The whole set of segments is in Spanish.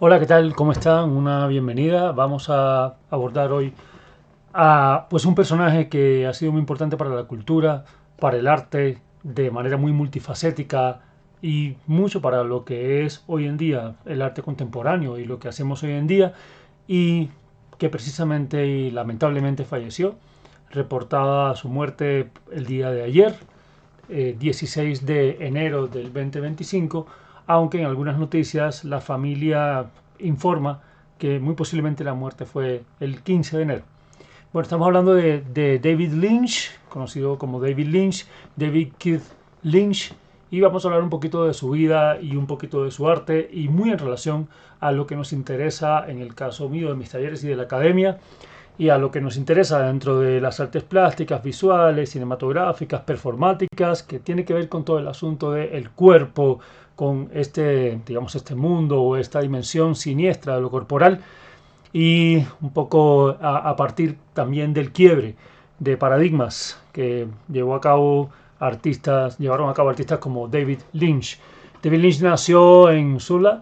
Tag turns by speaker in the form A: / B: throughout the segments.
A: Hola, ¿qué tal? ¿Cómo están? Una bienvenida. Vamos a abordar hoy a un personaje que ha sido muy importante para la cultura, para el arte, de manera muy multifacética y mucho para lo que es hoy en día el arte contemporáneo y lo que hacemos hoy en día, y que precisamente y lamentablemente falleció. Reportada su muerte el día de ayer, 16 de enero del 2025, aunque en algunas noticias la familia informa que muy posiblemente la muerte fue el 15 de enero. Bueno, estamos hablando de David Lynch, conocido como David Lynch, David Keith Lynch, y vamos a hablar un poquito de su vida y un poquito de su arte, y muy en relación a lo que nos interesa en el caso mío de mis talleres y de la academia, y a lo que nos interesa dentro de las artes plásticas, visuales, cinematográficas, performáticas, que tiene que ver con todo el asunto del cuerpo, con este, digamos, este mundo o esta dimensión siniestra de lo corporal, y un poco a partir también del quiebre de paradigmas que llevaron a cabo artistas como David Lynch. David Lynch nació en Missoula,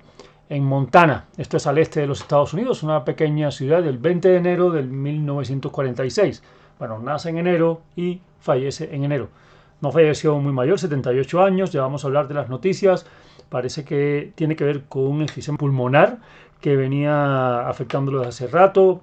A: en Montana. Esto es al este de los Estados Unidos, una pequeña ciudad, del 20 de enero de 1946. Bueno, nace en enero y fallece en enero. No falleció muy mayor, 78 años. Ya vamos a hablar de las noticias. Parece que tiene que ver con un enfisema pulmonar que venía afectándolo desde hace rato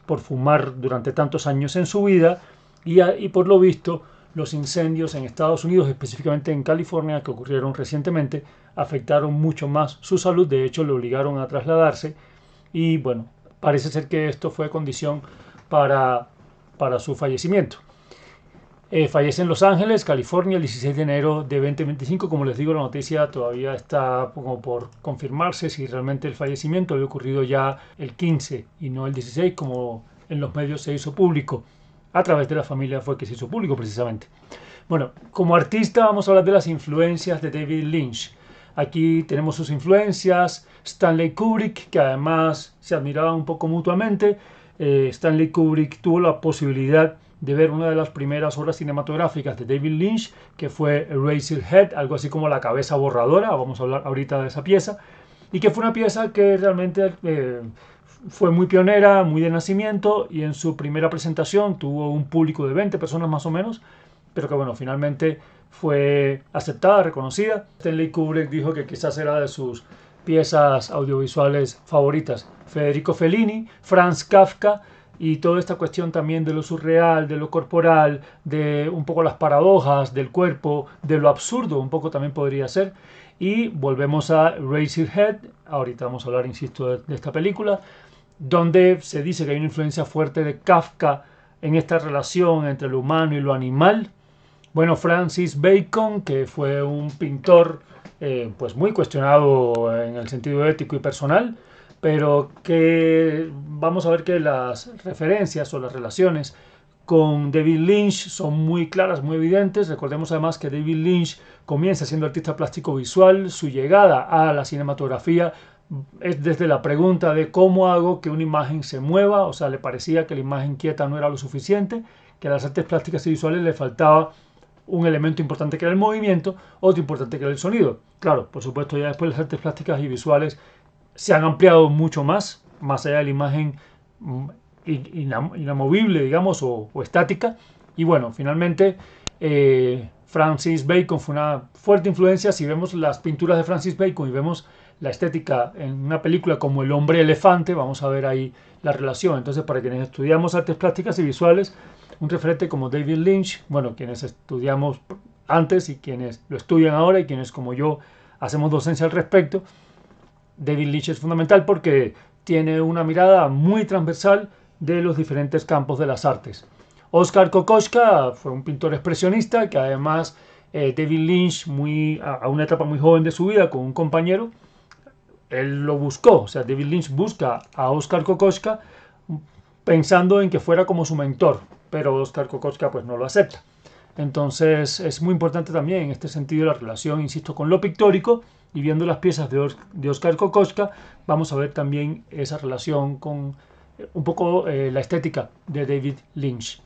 A: por fumar durante tantos años en su vida, y por lo visto los incendios en Estados Unidos, específicamente en California, que ocurrieron recientemente, afectaron mucho más su salud. De hecho, le obligaron a trasladarse, y bueno, parece ser que esto fue condición para, para su fallecimiento. Fallece en Los Ángeles, California, el 16 de enero de 2025. Como les digo, la noticia todavía está como por confirmarse si realmente el fallecimiento había ocurrido ya el 15 y no el 16, como en los medios se hizo público. A través de la familia fue que se hizo público precisamente. Bueno, como artista vamos a hablar de las influencias de David Lynch. Aquí tenemos sus influencias: Stanley Kubrick, que además se admiraban un poco mutuamente. Stanley Kubrick tuvo la posibilidad de ver una de las primeras obras cinematográficas de David Lynch, que fue Eraserhead, algo así como La cabeza borradora. Vamos a hablar ahorita de esa pieza, y que fue una pieza que realmente fue muy pionera, muy de nacimiento, y en su primera presentación tuvo un público de 20 personas más o menos, pero que bueno, finalmente fue aceptada, reconocida. Stanley Kubrick dijo que quizás era de sus piezas audiovisuales favoritas. Federico Fellini, Franz Kafka, y toda esta cuestión también de lo surreal, de lo corporal, de un poco las paradojas del cuerpo, de lo absurdo, un poco también podría ser. Y volvemos a Eraserhead, ahorita vamos a hablar, insisto, de esta película, donde se dice que hay una influencia fuerte de Kafka en esta relación entre lo humano y lo animal. Bueno, Francis Bacon, que fue un pintor pues muy cuestionado en el sentido ético y personal, pero que vamos a ver que las referencias o las relaciones con David Lynch son muy claras, muy evidentes. Recordemos además que David Lynch comienza siendo artista plástico visual. Su llegada a la cinematografía es desde la pregunta de cómo hago que una imagen se mueva. O sea, le parecía que la imagen quieta no era lo suficiente, que a las artes plásticas y visuales le faltaba un elemento importante que era el movimiento, otro importante que era el sonido. Claro, por supuesto, ya después las artes plásticas y visuales se han ampliado mucho más, más allá de la imagen inamovible, digamos, o estática. Y bueno, finalmente Francis Bacon fue una fuerte influencia. Si vemos las pinturas de Francis Bacon y vemos la estética en una película como El hombre elefante, vamos a ver ahí la relación. Entonces, para quienes estudiamos artes plásticas y visuales, un referente como David Lynch, bueno, quienes estudiamos antes y quienes lo estudian ahora y quienes como yo hacemos docencia al respecto, David Lynch es fundamental porque tiene una mirada muy transversal de los diferentes campos de las artes. Oskar Kokoschka fue un pintor expresionista que además David Lynch, a una etapa muy joven de su vida, con un compañero, él lo buscó. O sea, David Lynch busca a Oskar Kokoschka pensando en que fuera como su mentor, pero Oskar Kokoschka pues no lo acepta. Entonces es muy importante también en este sentido la relación, insisto, con lo pictórico, y viendo las piezas de Oskar Kokoschka vamos a ver también esa relación con un poco la estética de David Lynch.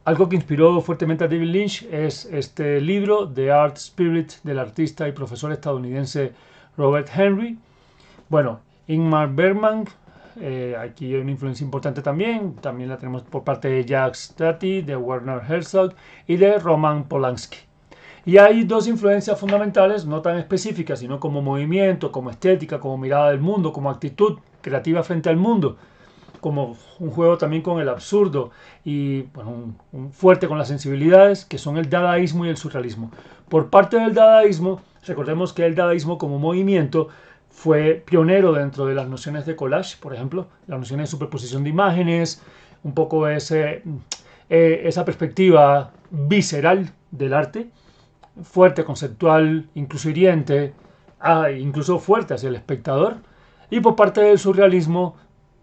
A: Algo que inspiró fuertemente a David Lynch es este libro, The Art Spirit, del artista y profesor estadounidense Robert Henry. Bueno, Ingmar Bergman, aquí hay una influencia importante también la tenemos por parte de Jacques Tati, de Werner Herzog y de Roman Polanski. Y hay dos influencias fundamentales, no tan específicas, sino como movimiento, como estética, como mirada del mundo, como actitud creativa frente al mundo, como un juego también con el absurdo y bueno, un fuerte con las sensibilidades, que son el dadaísmo y el surrealismo. Por parte del dadaísmo, recordemos que el dadaísmo como movimiento fue pionero dentro de las nociones de collage, por ejemplo, las nociones de superposición de imágenes, un poco esa perspectiva visceral del arte, fuerte, conceptual, incluso hiriente, incluso fuerte hacia el espectador. Y por parte del surrealismo,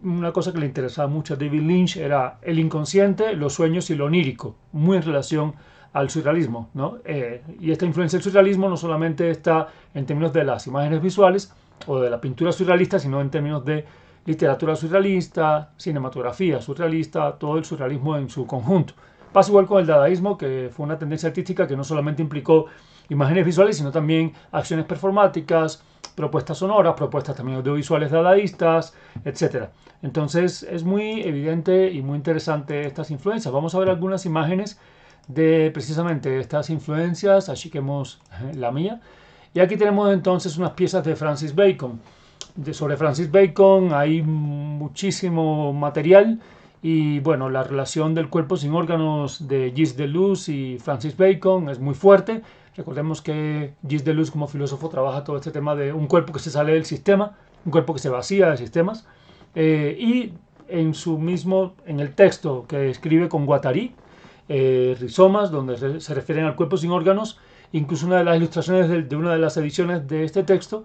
A: una cosa que le interesaba mucho a David Lynch era el inconsciente, los sueños y lo onírico, muy en relación al surrealismo, ¿no? Y esta influencia del surrealismo no solamente está en términos de las imágenes visuales o de la pintura surrealista, sino en términos de literatura surrealista, cinematografía surrealista, todo el surrealismo en su conjunto. Pasa igual con el dadaísmo, que fue una tendencia artística que no solamente implicó imágenes visuales, sino también acciones performáticas, propuestas sonoras, propuestas también audiovisuales dadaístas, etc. Entonces es muy evidente y muy interesante estas influencias. Vamos a ver algunas imágenes de precisamente estas influencias, así que hemos la mía. Y aquí tenemos entonces unas piezas de Francis Bacon. Sobre Francis Bacon hay muchísimo material y bueno, la relación del cuerpo sin órganos de Gilles Deleuze y Francis Bacon es muy fuerte. Recordemos que Gilles Deleuze como filósofo trabaja todo este tema de un cuerpo que se sale del sistema, un cuerpo que se vacía de sistemas. Y en el texto que escribe con Guattari, Rizomas, donde se refieren al cuerpo sin órganos, incluso una de las ilustraciones de una de las ediciones de este texto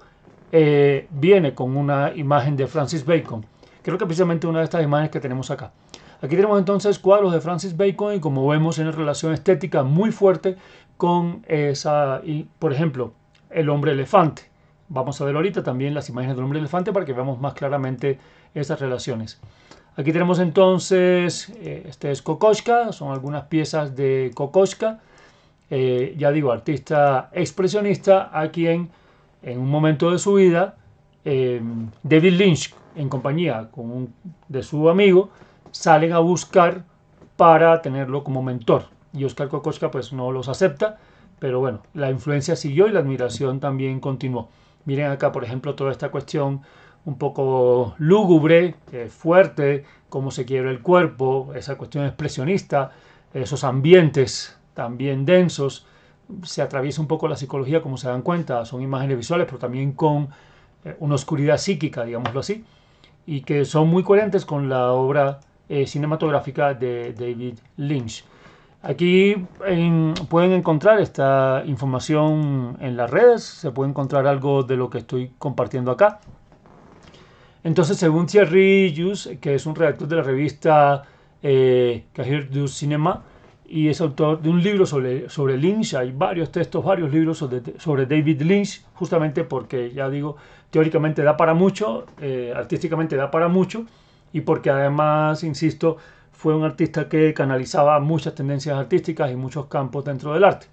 A: viene con una imagen de Francis Bacon. Creo que precisamente una de estas imágenes que tenemos acá. Aquí tenemos entonces cuadros de Francis Bacon y como vemos en una relación estética muy fuerte con esa, y, por ejemplo, el hombre elefante. Vamos a ver ahorita también las imágenes del hombre elefante para que veamos más claramente esas relaciones. Aquí tenemos entonces, este es Kokoschka, son algunas piezas de Kokoschka, ya digo, artista expresionista a quien en un momento de su vida David Lynch en compañía de su amigo salen a buscar para tenerlo como mentor y Oskar Kokoschka pues no los acepta, pero bueno, la influencia siguió y la admiración también continuó. Miren acá por ejemplo toda esta cuestión un poco lúgubre, fuerte, cómo se quiebra el cuerpo, esa cuestión expresionista, esos ambientes también densos, se atraviesa un poco la psicología, como se dan cuenta, son imágenes visuales, pero también con una oscuridad psíquica, digámoslo así, y que son muy coherentes con la obra cinematográfica de David Lynch. Aquí pueden encontrar esta información en las redes, se puede encontrar algo de lo que estoy compartiendo acá. Entonces, según Thierry Jus, que es un redactor de la revista Cahiers du Cinéma, y es autor de un libro sobre Lynch, hay varios textos, varios libros sobre David Lynch, justamente porque, ya digo, teóricamente da para mucho, artísticamente da para mucho, y porque además, insisto, fue un artista que canalizaba muchas tendencias artísticas y muchos campos dentro del arte.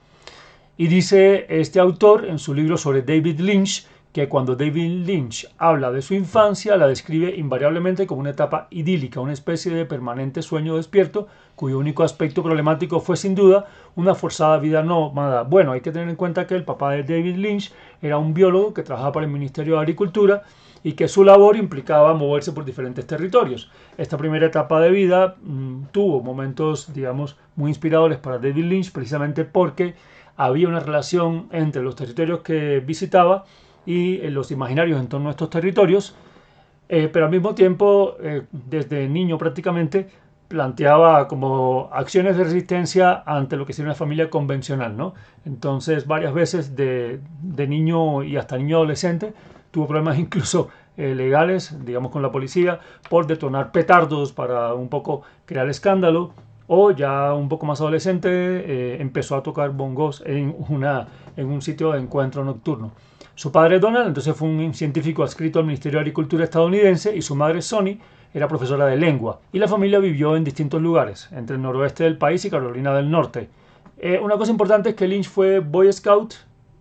A: Y dice este autor en su libro sobre David Lynch, que cuando David Lynch habla de su infancia, la describe invariablemente como una etapa idílica, una especie de permanente sueño despierto, cuyo único aspecto problemático fue sin duda una forzada vida nómada. Bueno, hay que tener en cuenta que el papá de David Lynch era un biólogo que trabajaba para el Ministerio de Agricultura y que su labor implicaba moverse por diferentes territorios. Esta primera etapa de vida tuvo momentos, digamos, muy inspiradores para David Lynch, precisamente porque había una relación entre los territorios que visitaba y los imaginarios en torno a estos territorios, pero al mismo tiempo, desde niño prácticamente, planteaba como acciones de resistencia ante lo que sería una familia convencional, ¿no? Entonces, varias veces de niño y hasta niño adolescente, tuvo problemas incluso legales, digamos, con la policía, por detonar petardos para un poco crear escándalo, o ya un poco más adolescente, empezó a tocar bongos en un sitio de encuentro nocturno. Su padre Donald entonces fue un científico adscrito al Ministerio de Agricultura estadounidense y su madre Sonny era profesora de lengua. Y la familia vivió en distintos lugares, entre el noroeste del país y Carolina del Norte. Una cosa importante es que Lynch fue Boy Scout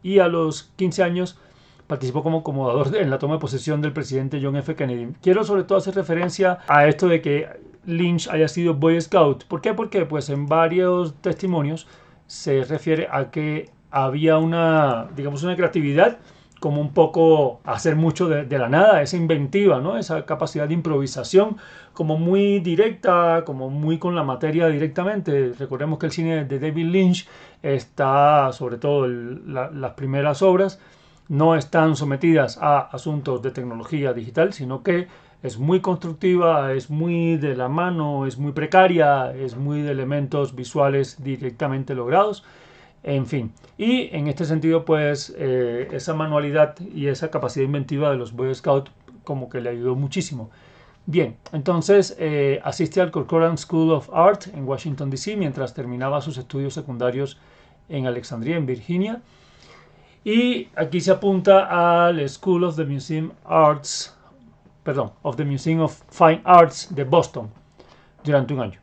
A: y a los 15 años participó como acomodador en la toma de posesión del presidente John F. Kennedy. Quiero sobre todo hacer referencia a esto de que Lynch haya sido Boy Scout. ¿Por qué? Porque pues en varios testimonios se refiere a que había una, digamos, una creatividad, como un poco hacer mucho de la nada, esa inventiva, ¿no? Esa capacidad de improvisación, como muy directa, como muy con la materia directamente. Recordemos que el cine de David Lynch está, sobre todo las primeras obras, no están sometidas a asuntos de tecnología digital, sino que es muy constructiva, es muy de la mano, es muy precaria, es muy de elementos visuales directamente logrados. En fin, y en este sentido, pues esa manualidad y esa capacidad inventiva de los Boy Scouts como que le ayudó muchísimo. Bien, entonces asiste al Corcoran School of Art en Washington, D.C. mientras terminaba sus estudios secundarios en Alexandria, en Virginia. Y aquí se apunta al School of the Museum Arts, perdón, of the Museum of Fine Arts de Boston durante un año.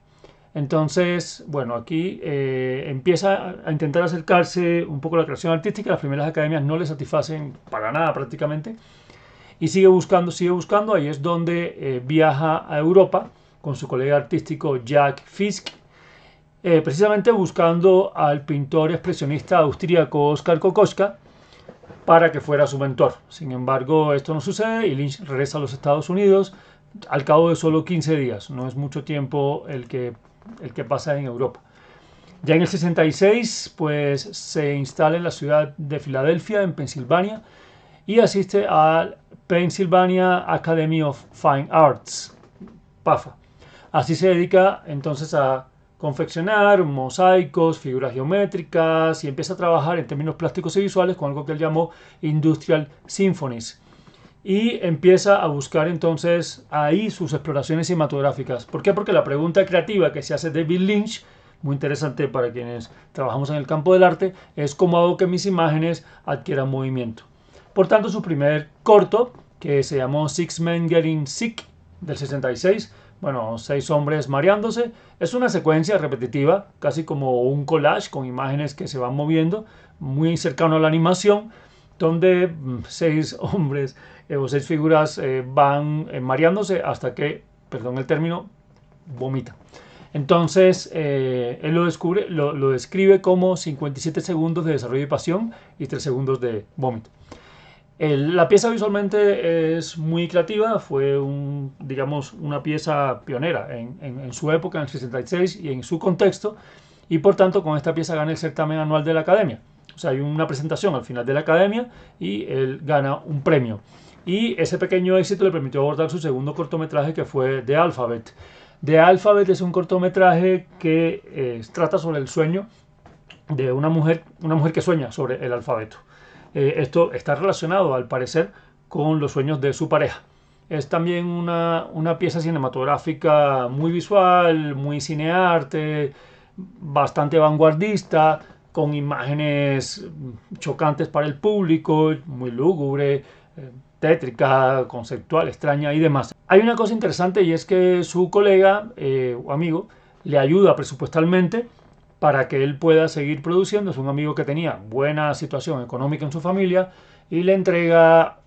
A: Entonces, bueno, aquí empieza a intentar acercarse un poco a la creación artística. Las primeras academias no le satisfacen para nada prácticamente. Y sigue buscando, sigue buscando. Ahí es donde viaja a Europa con su colega artístico Jack Fisk, precisamente buscando al pintor expresionista austríaco Oskar Kokoschka para que fuera su mentor. Sin embargo, esto no sucede y Lynch regresa a los Estados Unidos al cabo de solo 15 días. No es mucho tiempo el que pasa en Europa. Ya en el 66, pues se instala en la ciudad de Filadelfia, en Pensilvania, y asiste al Pennsylvania Academy of Fine Arts, PAFA. Así se dedica entonces a confeccionar mosaicos, figuras geométricas y empieza a trabajar en términos plásticos y visuales con algo que él llamó Industrial Symphonies. Y empieza a buscar entonces ahí sus exploraciones cinematográficas. ¿Por qué? Porque la pregunta creativa que se hace David Lynch, muy interesante para quienes trabajamos en el campo del arte, es cómo hago que mis imágenes adquieran movimiento. Por tanto, su primer corto, que se llamó Six Men Getting Sick, del 66, bueno, 6 hombres mareándose, es una secuencia repetitiva, casi como un collage con imágenes que se van moviendo, muy cercano a la animación, donde 6 hombres o 6 figuras van mareándose hasta que, perdón el término, vomitan. Entonces, él lo describe como 57 segundos de desarrollo y pasión y 3 segundos de vómito. La pieza visualmente es muy creativa, fue digamos, una pieza pionera en su época, en el 66, y en su contexto, y por tanto con esta pieza gana el certamen anual de la Academia. O sea, hay una presentación al final de la Academia y él gana un premio. Y ese pequeño éxito le permitió abordar su segundo cortometraje, que fue The Alphabet. The Alphabet es un cortometraje que trata sobre el sueño de una mujer que sueña sobre el alfabeto. Esto está relacionado, al parecer, con los sueños de su pareja. Es también una pieza cinematográfica muy visual, muy cinearte, bastante vanguardista, con imágenes chocantes para el público, muy lúgubre, tétrica, conceptual, extraña y demás. Hay una cosa interesante y es que su colega o amigo le ayuda presupuestalmente para que él pueda seguir produciendo. Es un amigo que tenía buena situación económica en su familia y le entrega,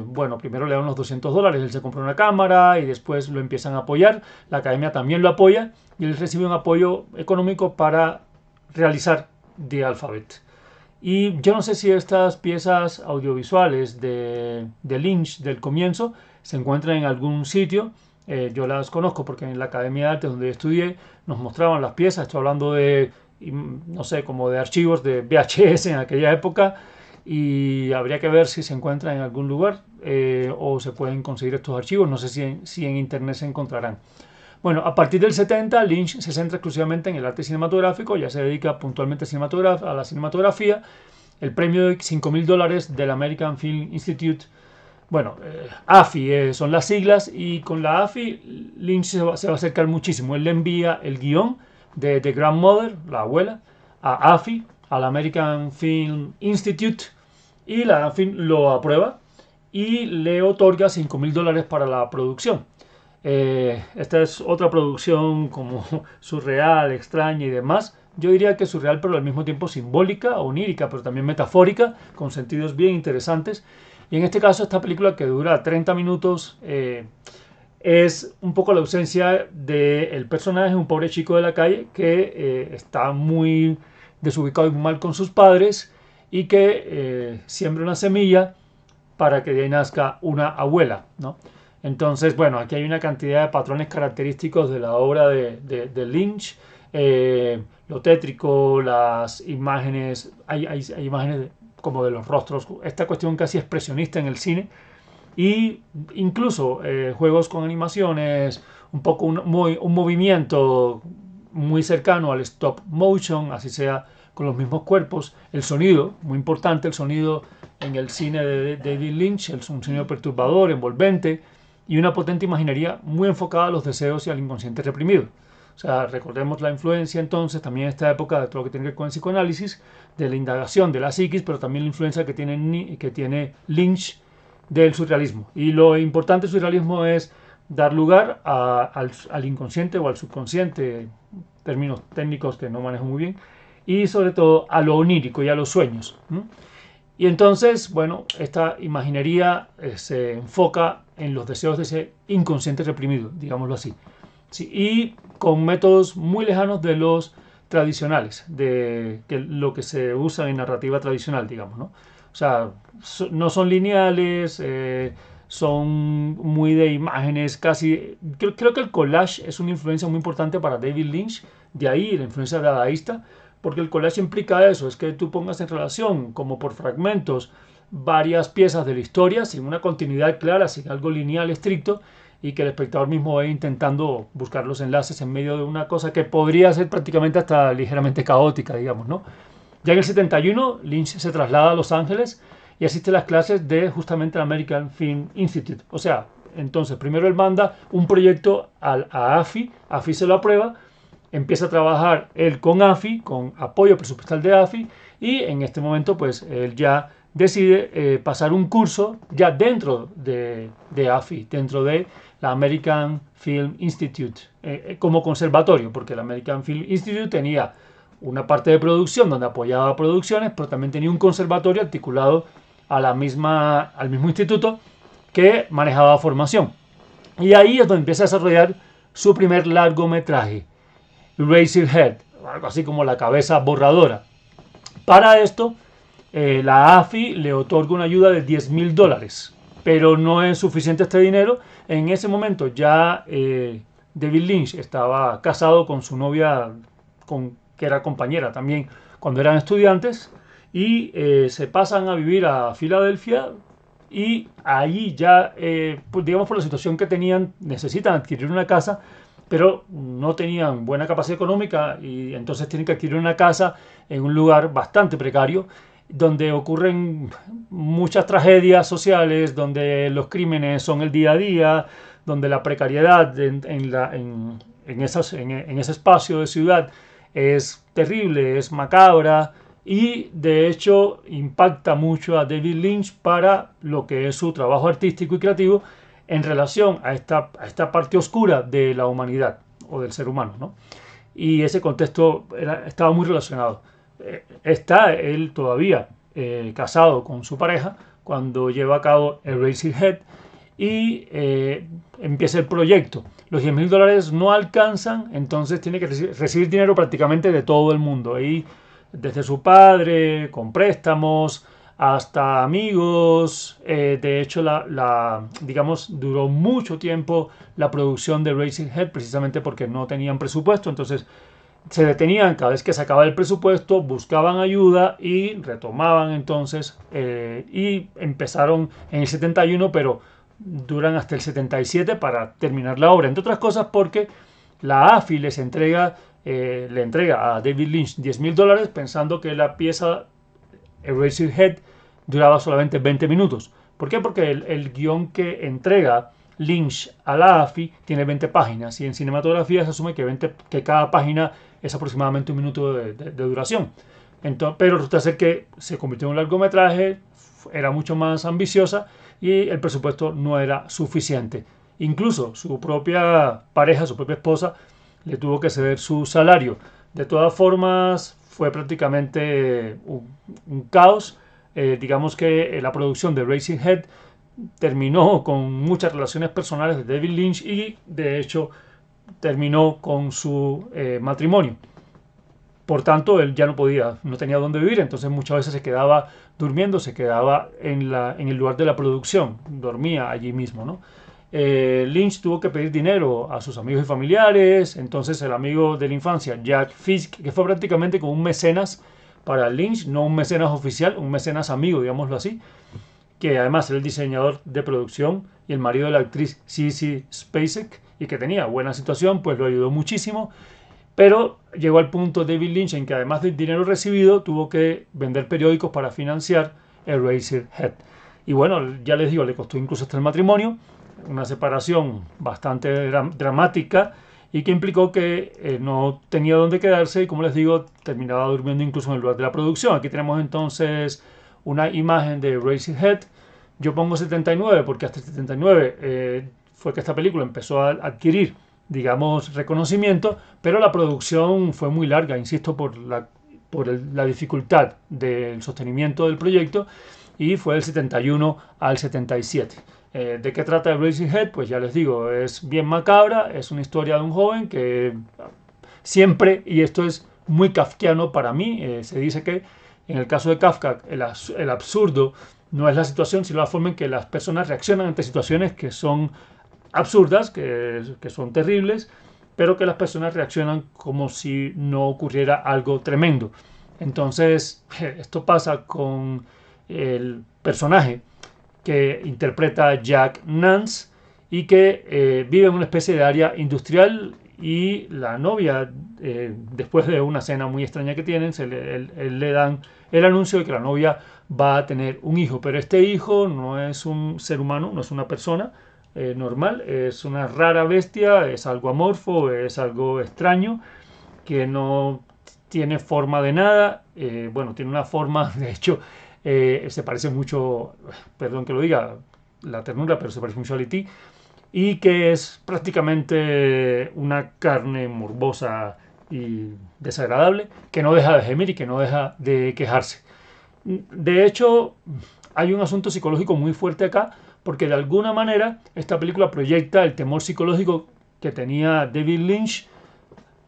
A: bueno, primero le dan unos $200, él se compra una cámara y después lo empiezan a apoyar. La academia también lo apoya y él recibe un apoyo económico para realizar The Alphabet. Y yo no sé si estas piezas audiovisuales de Lynch del comienzo se encuentran en algún sitio. Yo las conozco porque en la Academia de Arte donde estudié nos mostraban las piezas. Estoy hablando de, no sé, como de archivos de VHS en aquella época, y habría que ver si se encuentran en algún lugar o se pueden conseguir estos archivos. No sé si en internet se encontrarán. Bueno, a partir del 70, Lynch se centra exclusivamente en el arte cinematográfico, ya se dedica puntualmente a la cinematografía. El premio de $5,000 del American Film Institute, bueno, AFI son las siglas, y con la AFI Lynch se va a acercar muchísimo. Él le envía el guión de The Grandmother, la abuela, a AFI, al American Film Institute, y la AFI lo aprueba y le otorga $5,000 para la producción. Esta es otra producción como surreal, extraña y demás, yo diría que surreal, pero al mismo tiempo simbólica, onírica, pero también metafórica, con sentidos bien interesantes. Y en este caso, esta película que dura 30 minutos es un poco la ausencia del personaje, un pobre chico de la calle que está muy desubicado y muy mal con sus padres y que siembra una semilla para que de ahí nazca una abuela, ¿no? Entonces, bueno, aquí hay una cantidad de patrones característicos de la obra de Lynch, lo tétrico, las imágenes, hay imágenes como de los rostros, esta cuestión casi expresionista en el cine, y incluso juegos con animaciones, un poco un movimiento muy cercano al stop motion, así sea con los mismos cuerpos, el sonido, muy importante el sonido en el cine de David Lynch, es un sonido perturbador, envolvente y una potente imaginería muy enfocada a los deseos y al inconsciente reprimido. O sea, recordemos la influencia entonces, también en esta época de todo lo que tiene que ver con el psicoanálisis, de la indagación de la psiquis, pero también la influencia que tiene Lynch del surrealismo. Y lo importante del surrealismo es dar lugar al inconsciente o al subconsciente, términos técnicos que no manejo muy bien, y sobre todo a lo onírico y a los sueños. Y entonces, bueno, esta imaginería se enfoca en los deseos de ese inconsciente reprimido, digámoslo así. Sí, y con métodos muy lejanos de los tradicionales, de lo que se usa en narrativa tradicional, digamos, ¿no? O sea, no son lineales, son muy de imágenes, casi... Creo que el collage es una influencia muy importante para David Lynch, de ahí la influencia dadaísta, porque el collage implica eso, es que tú pongas en relación, como por fragmentos, varias piezas de la historia, sin una continuidad clara, sin algo lineal estricto, y que el espectador mismo vaya intentando buscar los enlaces en medio de una cosa que podría ser prácticamente hasta ligeramente caótica, digamos, ¿no? Ya en el 71, Lynch se traslada a Los Ángeles y asiste a las clases de justamente el American Film Institute. O sea, entonces primero él manda un proyecto a AFI, AFI se lo aprueba, empieza a trabajar él con AFI, con apoyo presupuestal de AFI, y en este momento pues él ya decide pasar un curso ya dentro de AFI, dentro de la American Film Institute, como conservatorio, porque el American Film Institute tenía una parte de producción donde apoyaba producciones, pero también tenía un conservatorio articulado al mismo instituto que manejaba formación. Y ahí es donde empieza a desarrollar su primer largometraje, Eraserhead, algo así como la cabeza borradora. Para esto, la AFI le otorga una ayuda de $10,000, pero no es suficiente este dinero. En ese momento ya David Lynch estaba casado con su novia, que era compañera también cuando eran estudiantes, y se pasan a vivir a Filadelfia, y allí ya, pues digamos por la situación que tenían, necesitan adquirir una casa, pero no tenían buena capacidad económica y entonces tienen que adquirir una casa en un lugar bastante precario, donde ocurren muchas tragedias sociales, donde los crímenes son el día a día, donde la precariedad en ese espacio de ciudad es terrible, es macabra, y de hecho impacta mucho a David Lynch para lo que es su trabajo artístico y creativo en relación a esta parte oscura de la humanidad o del ser humano, ¿no? Y ese contexto estaba muy relacionado. Está él todavía casado con su pareja cuando lleva a cabo Eraserhead y empieza el proyecto. Los $10,000 no alcanzan, entonces tiene que recibir dinero prácticamente de todo el mundo. Y desde su padre, con préstamos, hasta amigos. De hecho, digamos, duró mucho tiempo la producción de Eraserhead precisamente porque no tenían presupuesto. Entonces se detenían cada vez que se acababa el presupuesto, buscaban ayuda y retomaban entonces. Y empezaron en el 71, pero duran hasta el 77 para terminar la obra. Entre otras cosas porque la AFI le entrega a David Lynch $10,000 pensando que la pieza Eraserhead duraba solamente 20 minutos. ¿Por qué? Porque el guión que entrega Lynch a la AFI tiene 20 páginas y en cinematografía se asume que cada página es aproximadamente un minuto de duración. Entonces, pero resulta ser que se convirtió en un largometraje, era mucho más ambiciosa y el presupuesto no era suficiente. Incluso su propia pareja, su propia esposa, le tuvo que ceder su salario De todas formas, fue prácticamente un caos. Digamos que la producción de Eraserhead terminó con muchas relaciones personales de David Lynch y de hecho terminó con su matrimonio. Por tanto, él ya no tenía dónde vivir, entonces muchas veces se quedaba durmiendo, se quedaba en el lugar de la producción, dormía allí mismo, ¿no? Lynch tuvo que pedir dinero a sus amigos y familiares, entonces el amigo de la infancia, Jack Fisk, que fue prácticamente como un mecenas para Lynch, no un mecenas oficial, un mecenas amigo, digámoslo así, que además era el diseñador de producción y el marido de la actriz Sissy Spacek, y que tenía buena situación, pues lo ayudó muchísimo. Pero llegó al punto David Lynch en que además del dinero recibido tuvo que vender periódicos para financiar Eraserhead. Y bueno, ya les digo, le costó incluso hasta el matrimonio, una separación bastante dramática y que implicó que no tenía dónde quedarse y como les digo, terminaba durmiendo incluso en el lugar de la producción. Aquí tenemos entonces una imagen de Eraserhead. Yo pongo 79 porque hasta el 79 fue que esta película empezó a adquirir, digamos, reconocimiento, pero la producción fue muy larga, insisto, la dificultad del sostenimiento del proyecto, y fue del 71 al 77. ¿De qué trata Eraserhead? Pues ya les digo, es bien macabra, es una historia de un joven que siempre, y esto es muy kafkiano para mí, se dice que en el caso de Kafka el absurdo no es la situación, sino la forma en que las personas reaccionan ante situaciones que son absurdas, que son terribles, pero que las personas reaccionan como si no ocurriera algo tremendo. Entonces, esto pasa con el personaje que interpreta Jack Nance y que vive en una especie de área industrial, y la novia, después de una cena muy extraña que tienen, le dan el anuncio de que la novia va a tener un hijo, pero este hijo no es un ser humano, no es una persona normal, es una rara bestia, es algo amorfo, es algo extraño, que no tiene forma de nada, bueno, tiene una forma, de hecho, se parece mucho, perdón que lo diga, la ternura, pero se parece mucho a Liti, y que es prácticamente una carne morbosa y desagradable, que no deja de gemir y que no deja de quejarse. De hecho, hay un asunto psicológico muy fuerte acá, porque de alguna manera esta película proyecta el temor psicológico que tenía David Lynch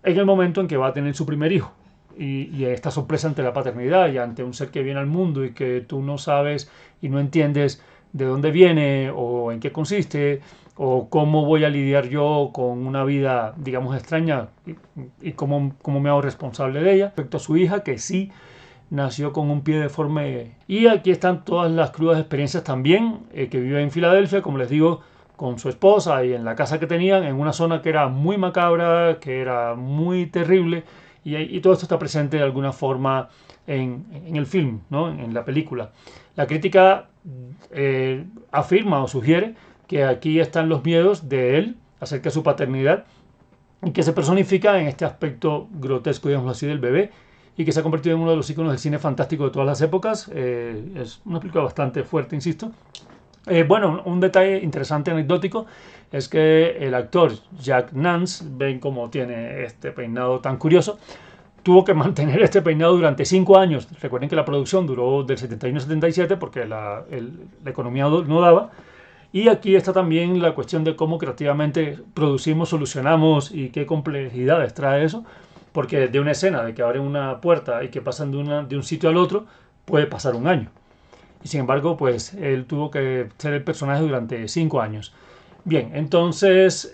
A: en el momento en que va a tener su primer hijo. Y esta sorpresa ante la paternidad y ante un ser que viene al mundo y que tú no sabes y no entiendes de dónde viene o en qué consiste o cómo voy a lidiar yo con una vida, digamos, extraña, y cómo me hago responsable de ella. Respecto a su hija, que sí nació con un pie deforme. Y aquí están todas las crudas experiencias también, que vive en Filadelfia, como les digo, con su esposa y en la casa que tenían, en una zona que era muy macabra, que era muy terrible, y todo esto está presente de alguna forma en el film, ¿no? En la película. La crítica afirma o sugiere que aquí están los miedos de él acerca de su paternidad, y que se personifica en este aspecto grotesco, digamos así, del bebé, y que se ha convertido en uno de los iconos del cine fantástico de todas las épocas. Es una película bastante fuerte, insisto. Bueno, un detalle interesante, anecdótico, es que el actor Jack Nance, ven cómo tiene este peinado tan curioso, tuvo que mantener este peinado durante 5 años. Recuerden que la producción duró del 71 al 77 porque la economía no daba. Y aquí está también la cuestión de cómo creativamente producimos, solucionamos y qué complejidades trae eso. Porque de una escena de que abren una puerta y que pasan de un sitio al otro, puede pasar un año. Y sin embargo, pues él tuvo que ser el personaje durante 5 años. Bien, entonces,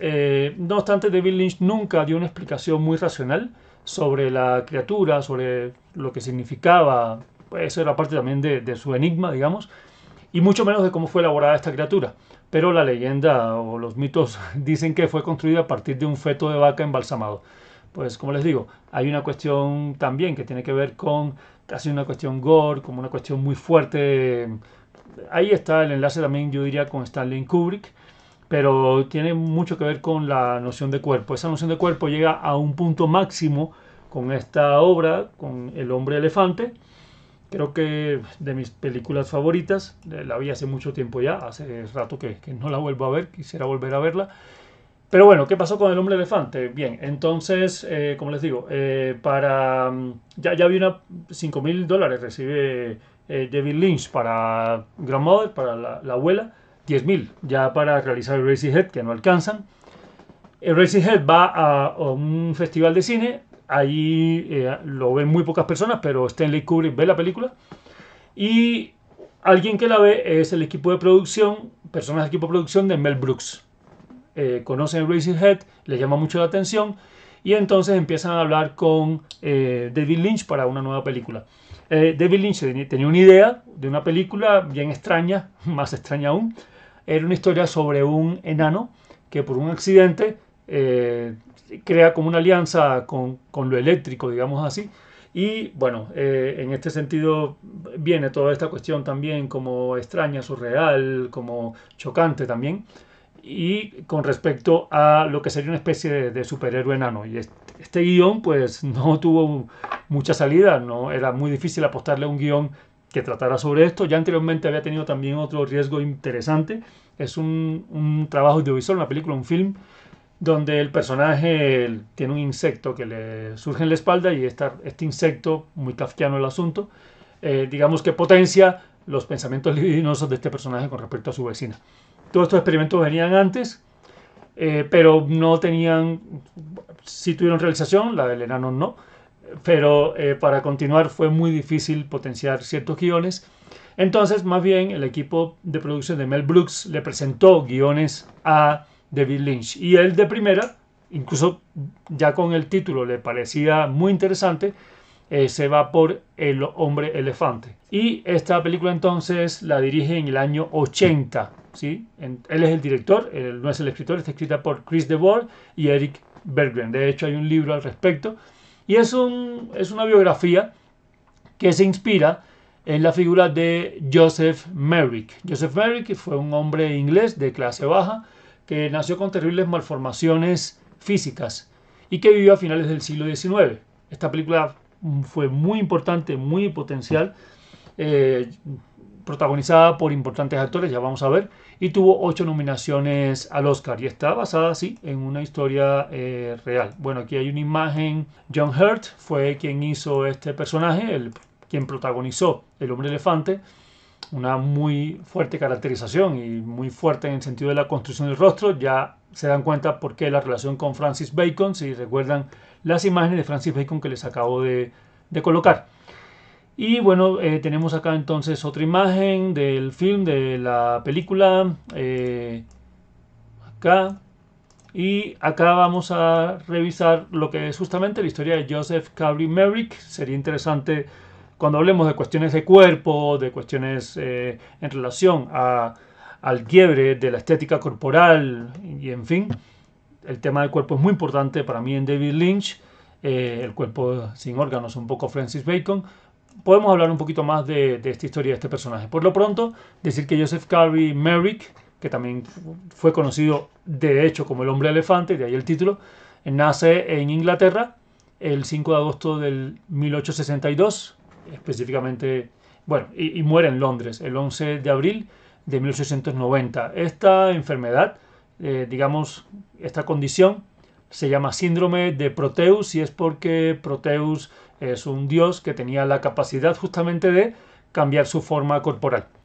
A: no obstante, David Lynch nunca dio una explicación muy racional sobre la criatura, sobre lo que significaba. Pues eso era parte también de su enigma, digamos, y mucho menos de cómo fue elaborada esta criatura. Pero la leyenda o los mitos dicen que fue construida a partir de un feto de vaca embalsamado. Pues como les digo, hay una cuestión también que tiene que ver con casi una cuestión gore, como una cuestión muy fuerte. Ahí está el enlace también, yo diría, con Stanley Kubrick, pero tiene mucho que ver con la noción de cuerpo. Esa noción de cuerpo llega a un punto máximo con esta obra, con El hombre elefante. Creo que de mis películas favoritas, la vi hace mucho tiempo ya, hace rato que no la vuelvo a ver, quisiera volver a verla. Pero bueno, ¿qué pasó con el hombre elefante? Bien, entonces, como les digo, ya había $5.000 recibe David Lynch para Grandmother, para la abuela, 10.000 ya para realizar Eraserhead, que no alcanzan. Eraserhead va a un festival de cine, ahí lo ven muy pocas personas, pero Stanley Kubrick ve la película y alguien que la ve es el equipo de producción, personas del equipo de producción de Mel Brooks. Conocen Eraserhead, les llama mucho la atención y entonces empiezan a hablar con David Lynch para una nueva película. David Lynch tenía una idea de una película bien extraña, más extraña aún. Era una historia sobre un enano que por un accidente crea como una alianza con lo eléctrico, digamos así. Y bueno, en este sentido viene toda esta cuestión también como extraña, surreal, como chocante también y con respecto a lo que sería una especie de superhéroe enano. Y este guión pues no tuvo mucha salida, no era muy difícil apostarle a un guión que tratara sobre esto. Ya anteriormente había tenido también otro riesgo interesante. Es un trabajo audiovisual, una película, un film, donde el personaje tiene un insecto que le surge en la espalda y este insecto, muy kafkiano el asunto, digamos que potencia los pensamientos libidinosos de este personaje con respecto a su vecina. Todos estos experimentos venían antes, pero no tenían, sí tuvieron realización, la del enano no, pero para continuar fue muy difícil potenciar ciertos guiones. Entonces, más bien, el equipo de producción de Mel Brooks le presentó guiones a David Lynch y él de primera, incluso ya con el título le parecía muy interesante, se va por El hombre elefante. Y esta película entonces la dirige en el año 80. ¿Sí? Él es el director, él no es el escritor, está escrita por Chris DeVore y Eric Berggren. De hecho hay un libro al respecto. Y es una biografía que se inspira en la figura de Joseph Merrick. Joseph Merrick fue un hombre inglés de clase baja que nació con terribles malformaciones físicas y que vivió a finales del siglo XIX. Esta película fue muy importante, muy potencial, protagonizada por importantes actores, ya vamos a ver, y tuvo 8 nominaciones al Oscar y está basada, sí, en una historia real. Bueno, aquí hay una imagen. John Hurt fue quien hizo este personaje, quien protagonizó El hombre elefante, una muy fuerte caracterización y muy fuerte en el sentido de la construcción del rostro. Ya se dan cuenta por qué la relación con Francis Bacon, si recuerdan las imágenes de Francis Bacon que les acabo de colocar. Y bueno, tenemos acá entonces otra imagen del film, de la película. Acá. Y acá vamos a revisar lo que es justamente la historia de Joseph Carey Merrick. Sería interesante cuando hablemos de cuestiones de cuerpo, de cuestiones en relación al quiebre de la estética corporal y en fin. El tema del cuerpo es muy importante para mí en David Lynch. El cuerpo sin órganos, un poco Francis Bacon. Podemos hablar un poquito más de esta historia de este personaje. Por lo pronto, decir que Joseph Carey Merrick, que también fue conocido de hecho como el hombre elefante, de ahí el título, nace en Inglaterra el 5 de agosto del 1862, específicamente, bueno, y muere en Londres el 11 de abril de 1890. Esta enfermedad, digamos, esta condición se llama síndrome de Proteus y es porque Proteus es un dios que tenía la capacidad justamente de cambiar su forma corporal.